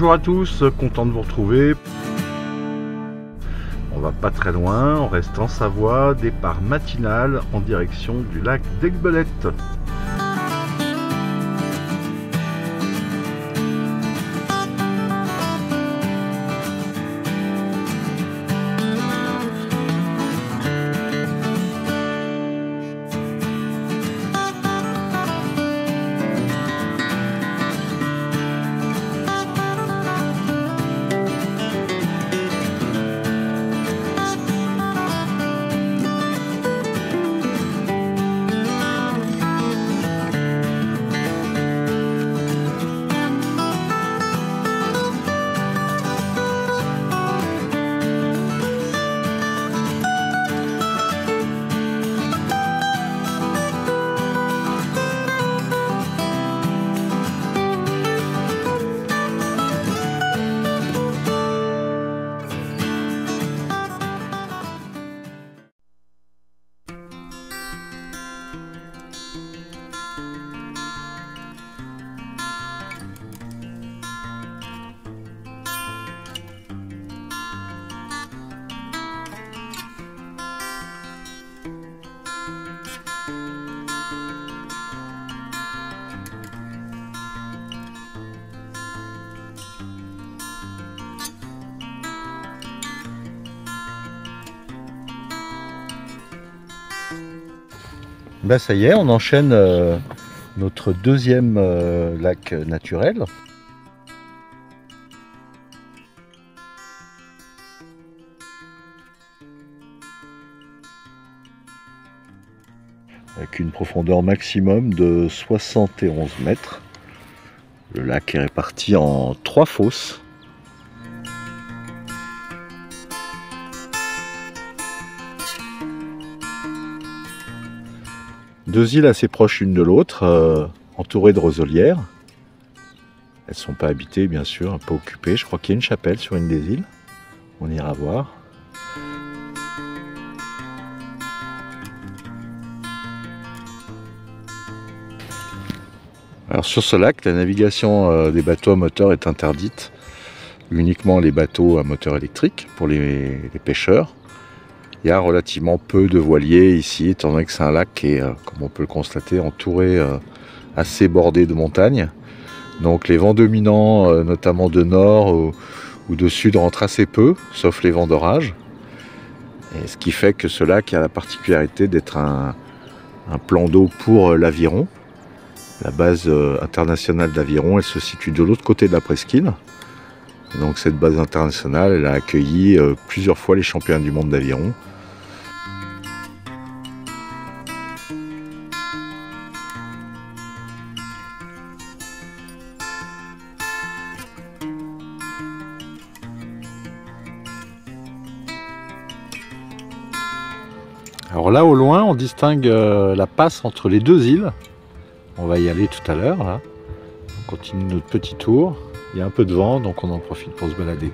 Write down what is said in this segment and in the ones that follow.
Bonjour à tous, content de vous retrouver. On va pas très loin, on reste en Savoie, départ matinal en direction du lac d'Aiguebelette. Ben ça y est, on enchaîne notre deuxième lac naturel. Avec une profondeur maximum de 71 mètres. Le lac est réparti en 3 fosses. Deux îles assez proches l'une de l'autre, entourées de roselières. Elles ne sont pas habitées bien sûr, pas occupées. Je crois qu'il y a une chapelle sur une des îles. On ira voir. Alors sur ce lac, la navigation des bateaux à moteur est interdite. Uniquement les bateaux à moteur électrique pour les pêcheurs. Il y a relativement peu de voiliers ici, étant donné que c'est un lac qui est, comme on peut le constater, entouré, assez bordé de montagnes. Donc les vents dominants, notamment de nord ou de sud, rentrent assez peu, sauf les vents d'orage. Et ce qui fait que ce lac a la particularité d'être un plan d'eau pour l'aviron. La base internationale d'aviron, elle se situe de l'autre côté de la presqu'île. Donc cette base internationale, elle a accueilli plusieurs fois les championnats du monde d'aviron. Alors là au loin on distingue la passe entre les deux îles. On va y aller tout à l'heure là. On continue notre petit tour. Il y a un peu de vent donc on en profite pour se balader.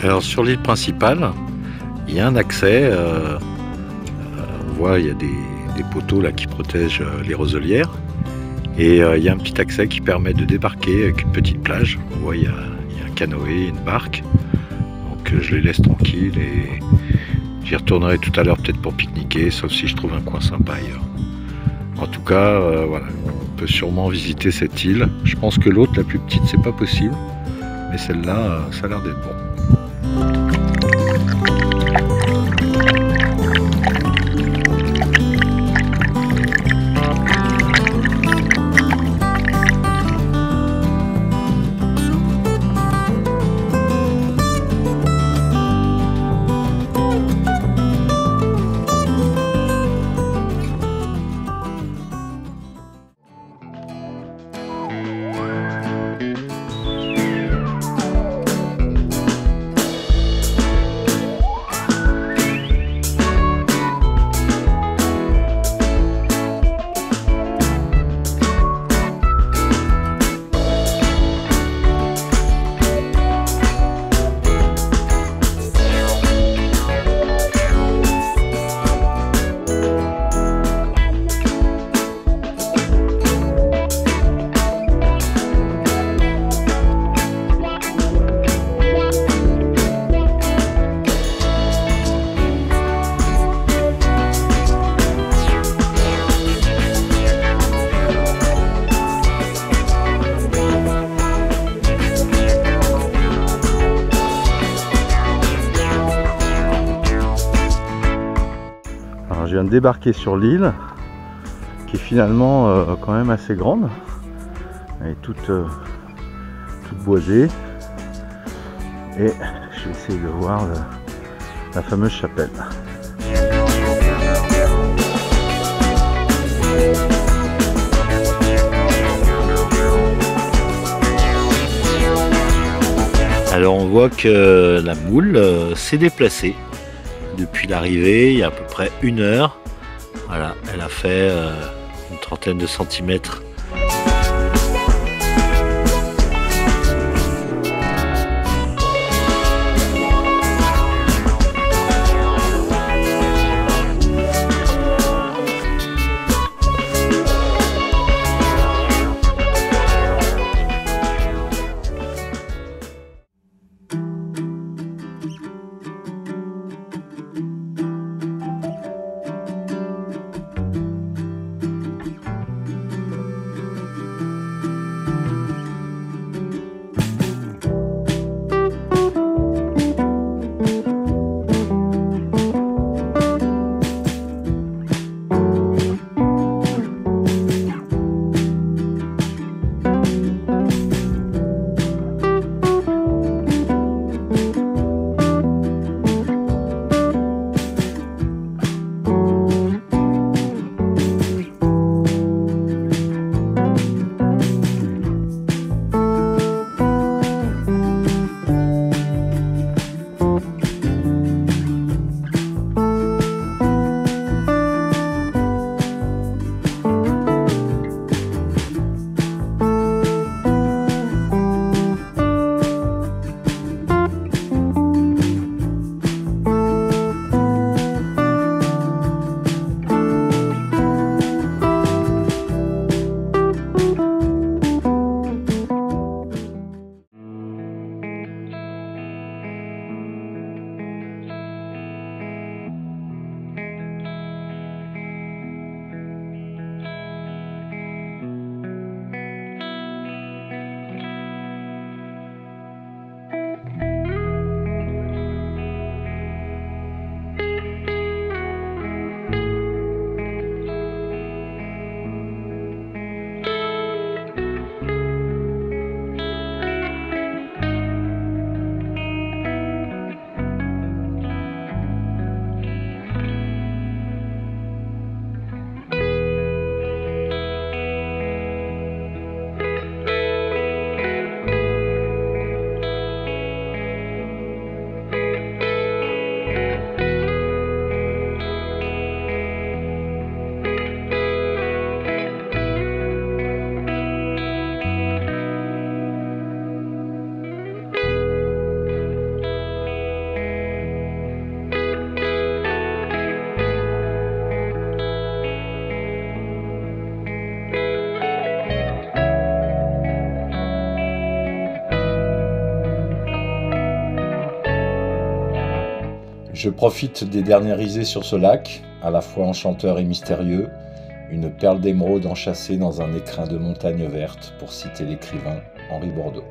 Alors sur l'île principale, il y a un accès, on voit il y a des poteaux là qui protègent les roselières et il y a un petit accès qui permet de débarquer avec une petite plage. On voit il y a un canoë, une barque, donc je les laisse tranquilles et j'y retournerai tout à l'heure peut-être pour pique-niquer, sauf si je trouve un coin sympa ailleurs. En tout cas, voilà, on peut sûrement visiter cette île. Je pense que l'autre, la plus petite, c'est pas possible. Mais celle-là, ça a l'air d'être bon. Je viens de débarquer sur l'île qui est finalement quand même assez grande. Elle est toute boisée et je vais essayer de voir la fameuse chapelle. Alors on voit que la moule s'est déplacée depuis l'arrivée, il y a à peu près 1 heure. Voilà, elle a fait une trentaine de centimètres. Je profite des dernières risées sur ce lac, à la fois enchanteur et mystérieux. une perle d'émeraude enchâssée dans un écrin de montagne verte, pour citer l'écrivain Henri Bordeaux.